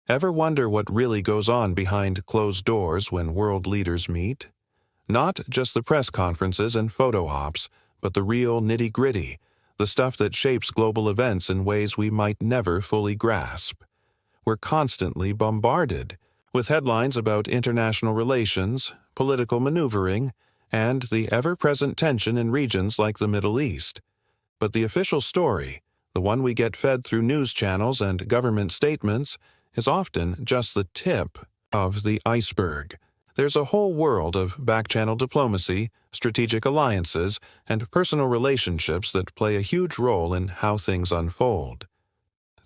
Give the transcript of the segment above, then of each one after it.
Ever wonder what really goes on behind closed doors when world leaders meet? Not just the press conferences and photo ops, but the real nitty-gritty, the stuff that shapes global events in ways we might never fully grasp. We're constantly bombarded with headlines about international relations, political maneuvering, and the ever-present tension in regions like the Middle East. But the official story, the one we get fed through news channels and government statements, is often just the tip of the iceberg. There's a whole world of back-channel diplomacy, strategic alliances, and personal relationships that play a huge role in how things unfold.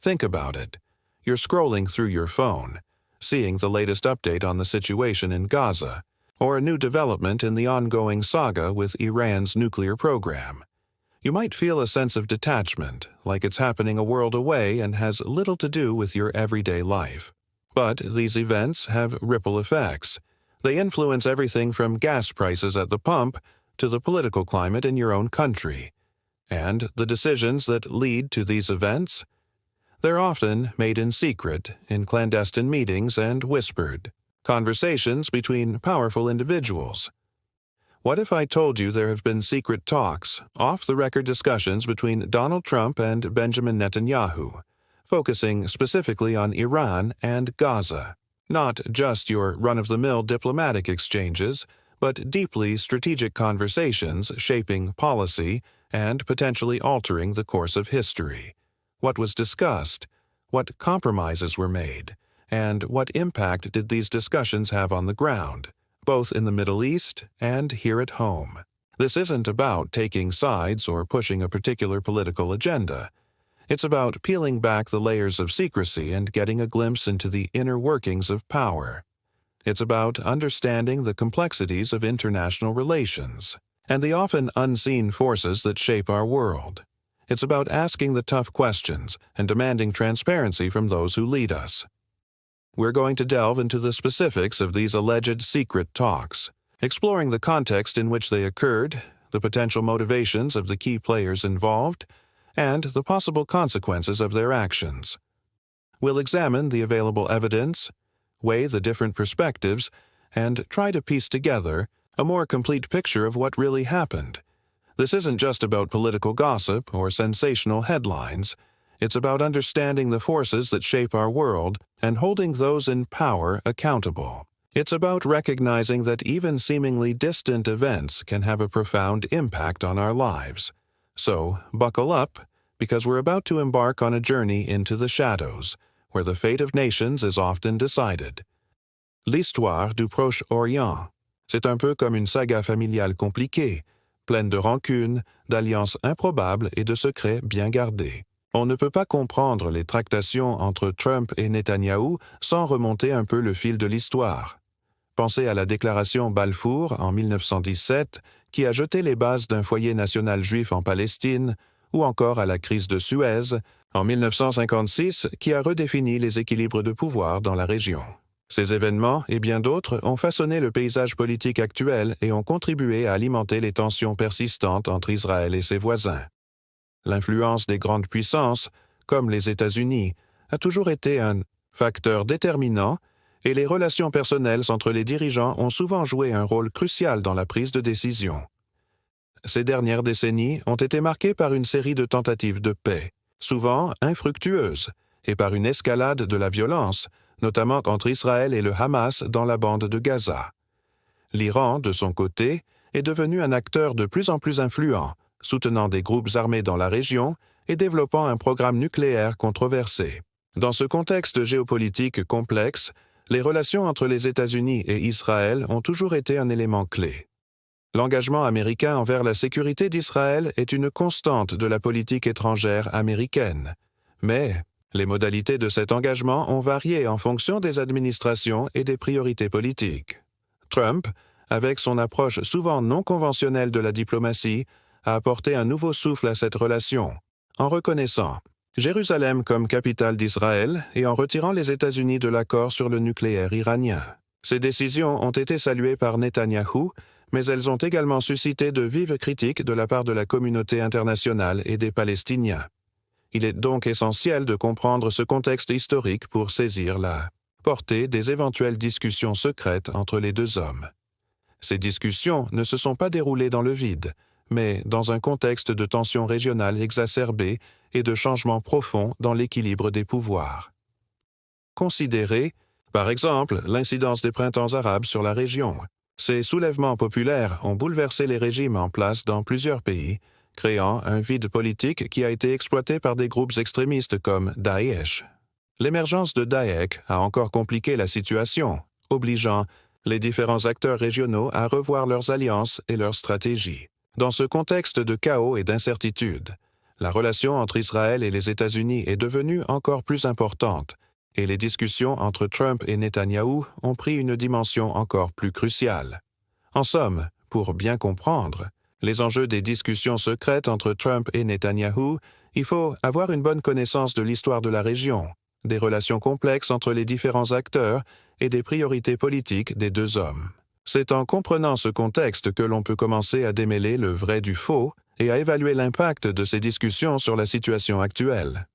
Think about it. You're scrolling through your phone, seeing the latest update on the situation in Gaza, or a new development in the ongoing saga with Iran's nuclear program. You might feel a sense of detachment, like it's happening a world away and has little to do with your everyday life. But these events have ripple effects. They influence everything from gas prices at the pump to the political climate in your own country. And the decisions that lead to these events? They're often made in secret, in clandestine meetings and whispered conversations between powerful individuals. What if I told you there have been secret talks, off-the-record discussions between Donald Trump and Benjamin Netanyahu, focusing specifically on Iran and Gaza? Not just your run-of-the-mill diplomatic exchanges, but deeply strategic conversations shaping policy and potentially altering the course of history. What was discussed? What compromises were made? And what impact did these discussions have on the ground, both in the Middle East and here at home? This isn't about taking sides or pushing a particular political agenda. It's about peeling back the layers of secrecy and getting a glimpse into the inner workings of power. It's about understanding the complexities of international relations and the often unseen forces that shape our world. It's about asking the tough questions and demanding transparency from those who lead us. We're going to delve into the specifics of these alleged secret talks, exploring the context in which they occurred, the potential motivations of the key players involved, and the possible consequences of their actions. We'll examine the available evidence, weigh the different perspectives, and try to piece together a more complete picture of what really happened. This isn't just about political gossip or sensational headlines. It's about understanding the forces that shape our world and holding those in power accountable. It's about recognizing that even seemingly distant events can have a profound impact on our lives. So, buckle up, because we're about to embark on a journey into the shadows, where the fate of nations is often decided. L'histoire du Proche-Orient. C'est un peu comme une saga familiale compliquée, pleine de rancunes, d'alliances improbables et de secrets bien gardés. On ne peut pas comprendre les tractations entre Trump et Netanyahou sans remonter un peu le fil de l'histoire. Pensez à la déclaration Balfour en 1917 qui a jeté les bases d'un foyer national juif en Palestine, ou encore à la crise de Suez en 1956 qui a redéfini les équilibres de pouvoir dans la région. Ces événements et bien d'autres ont façonné le paysage politique actuel et ont contribué à alimenter les tensions persistantes entre Israël et ses voisins. L'influence des grandes puissances, comme les États-Unis, a toujours été un facteur déterminant et les relations personnelles entre les dirigeants ont souvent joué un rôle crucial dans la prise de décision. Ces dernières décennies ont été marquées par une série de tentatives de paix, souvent infructueuses, et par une escalade de la violence, notamment entre Israël et le Hamas dans la bande de Gaza. L'Iran, de son côté, est devenu un acteur de plus en plus influent, soutenant des groupes armés dans la région et développant un programme nucléaire controversé. Dans ce contexte géopolitique complexe, les relations entre les États-Unis et Israël ont toujours été un élément clé. L'engagement américain envers la sécurité d'Israël est une constante de la politique étrangère américaine. Mais les modalités de cet engagement ont varié en fonction des administrations et des priorités politiques. Trump, avec son approche souvent non conventionnelle de la diplomatie, a apporté un nouveau souffle à cette relation, en reconnaissant Jérusalem comme capitale d'Israël et en retirant les États-Unis de l'accord sur le nucléaire iranien. Ces décisions ont été saluées par Netanyahou, mais elles ont également suscité de vives critiques de la part de la communauté internationale et des Palestiniens. Il est donc essentiel de comprendre ce contexte historique pour saisir la portée des éventuelles discussions secrètes entre les deux hommes. Ces discussions ne se sont pas déroulées dans le vide, mais dans un contexte de tensions régionales exacerbées et de changements profonds dans l'équilibre des pouvoirs. Considérez, par exemple, l'incidence des printemps arabes sur la région. Ces soulèvements populaires ont bouleversé les régimes en place dans plusieurs pays, créant un vide politique qui a été exploité par des groupes extrémistes comme Daesh. L'émergence de Daesh a encore compliqué la situation, obligeant les différents acteurs régionaux à revoir leurs alliances et leurs stratégies. Dans ce contexte de chaos et d'incertitude, la relation entre Israël et les États-Unis est devenue encore plus importante, et les discussions entre Trump et Netanyahu ont pris une dimension encore plus cruciale. En somme, pour bien comprendre les enjeux des discussions secrètes entre Trump et Netanyahu, il faut avoir une bonne connaissance de l'histoire de la région, des relations complexes entre les différents acteurs et des priorités politiques des deux hommes. C'est en comprenant ce contexte que l'on peut commencer à démêler le vrai du faux et à évaluer l'impact de ces discussions sur la situation actuelle.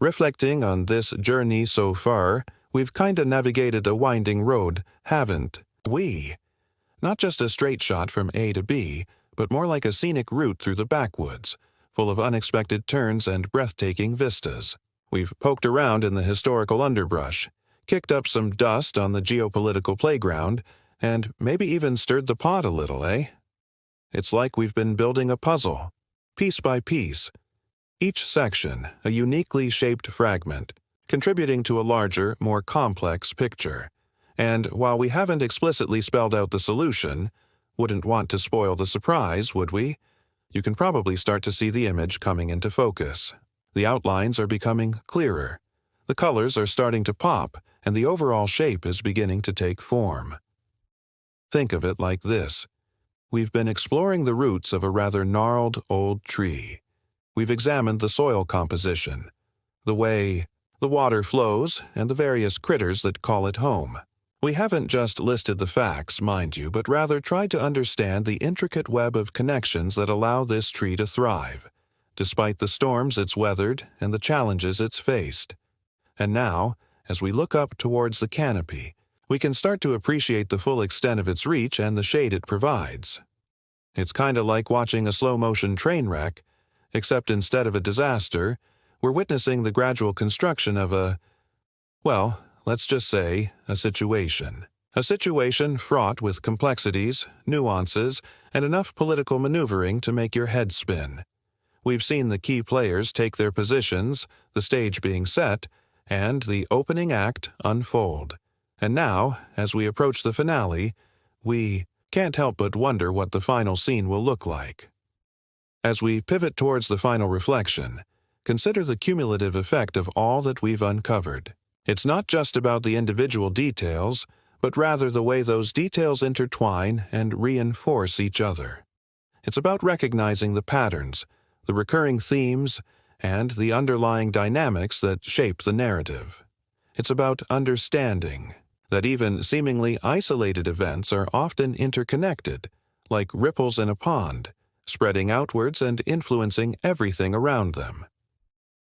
Reflecting on this journey so far, we've kinda navigated a winding road, haven't we? Not just a straight shot from A to B, but more like a scenic route through the backwoods, full of unexpected turns and breathtaking vistas. We've poked around in the historical underbrush, kicked up some dust on the geopolitical playground, and maybe even stirred the pot a little, eh? It's like we've been building a puzzle, piece by piece, each section a uniquely shaped fragment, contributing to a larger, more complex picture. And while we haven't explicitly spelled out the solution, wouldn't want to spoil the surprise, would we? You can probably start to see the image coming into focus. The outlines are becoming clearer. The colors are starting to pop, and the overall shape is beginning to take form. Think of it like this. We've been exploring the roots of a rather gnarled old tree. We've examined the soil composition, the way the water flows, and the various critters that call it home. We haven't just listed the facts, mind you, but rather tried to understand the intricate web of connections that allow this tree to thrive, despite the storms it's weathered and the challenges it's faced. And now, as we look up towards the canopy, we can start to appreciate the full extent of its reach and the shade it provides. It's kinda like watching a slow-motion train wreck, except instead of a disaster, we're witnessing the gradual construction of let's just say, a situation. A situation fraught with complexities, nuances, and enough political maneuvering to make your head spin. We've seen the key players take their positions, the stage being set, and the opening act unfold. And now, as we approach the finale, we can't help but wonder what the final scene will look like. As we pivot towards the final reflection, consider the cumulative effect of all that we've uncovered. It's not just about the individual details, but rather the way those details intertwine and reinforce each other. It's about recognizing the patterns, the recurring themes, and the underlying dynamics that shape the narrative. It's about understanding that even seemingly isolated events are often interconnected, like ripples in a pond, spreading outwards and influencing everything around them.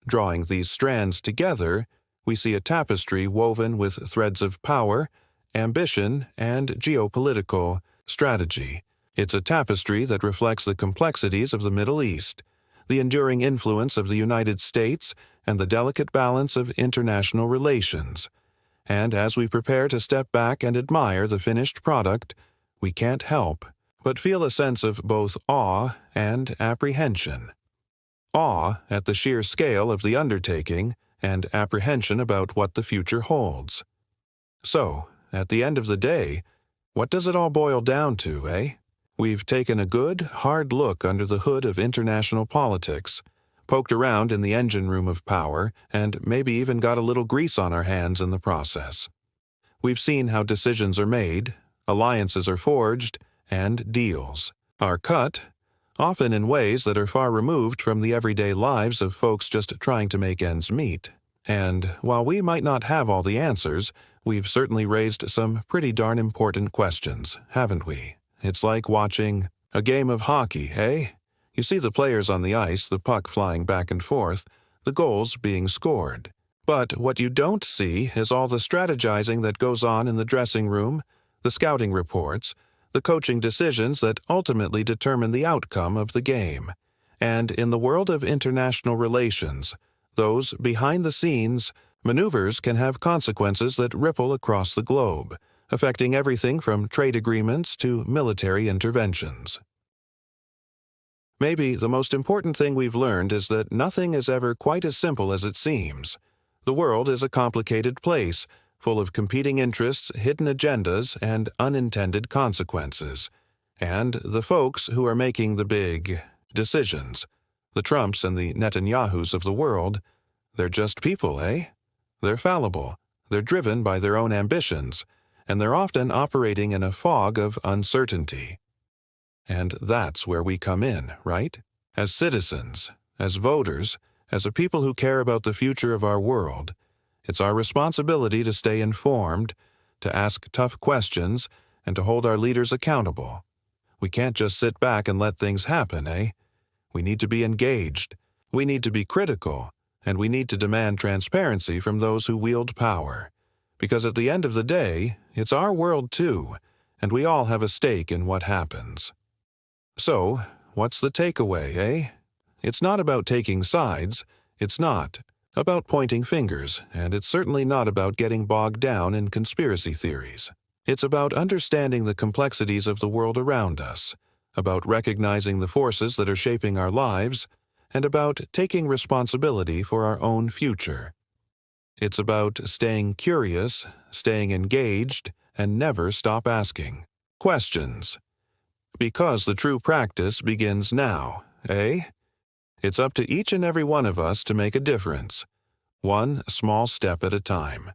Drawing these strands together, we see a tapestry woven with threads of power, ambition, and geopolitical strategy. It's a tapestry that reflects the complexities of the Middle East, the enduring influence of the United States, and the delicate balance of international relations. And as we prepare to step back and admire the finished product, we can't help but feel a sense of both awe and apprehension. Awe at the sheer scale of the undertaking, and apprehension about what the future holds. So, at the end of the day, what does it all boil down to, eh? We've taken a good, hard look under the hood of international politics, poked around in the engine room of power, and maybe even got a little grease on our hands in the process. We've seen how decisions are made, alliances are forged, and deals are cut, often in ways that are far removed from the everyday lives of folks just trying to make ends meet. And while we might not have all the answers, we've certainly raised some pretty darn important questions, haven't we? It's like watching a game of hockey, eh? You see the players on the ice, the puck flying back and forth, the goals being scored. But what you don't see is all the strategizing that goes on in the dressing room, the scouting reports, the coaching decisions that ultimately determine the outcome of the game. And in the world of international relations, those behind-the-scenes maneuvers can have consequences that ripple across the globe, affecting everything from trade agreements to military interventions. Maybe the most important thing we've learned is that nothing is ever quite as simple as it seems. The world is a complicated place, full of competing interests, hidden agendas, and unintended consequences. And the folks who are making the big decisions, the Trumps and the Netanyahus of the world, they're just people, eh? They're fallible, they're driven by their own ambitions, and they're often operating in a fog of uncertainty. And that's where we come in, right? As citizens, as voters, as a people who care about the future of our world, it's our responsibility to stay informed, to ask tough questions, and to hold our leaders accountable. We can't just sit back and let things happen, eh? We need to be engaged, we need to be critical, and we need to demand transparency from those who wield power. Because at the end of the day, it's our world too, and we all have a stake in what happens. So, what's the takeaway, eh? It's not about taking sides, it's not about pointing fingers, and it's certainly not about getting bogged down in conspiracy theories. It's about understanding the complexities of the world around us, about recognizing the forces that are shaping our lives, and about taking responsibility for our own future. It's about staying curious, staying engaged, and never stop asking questions. Because the true practice begins now, eh? It's up to each and every one of us to make a difference, one small step at a time.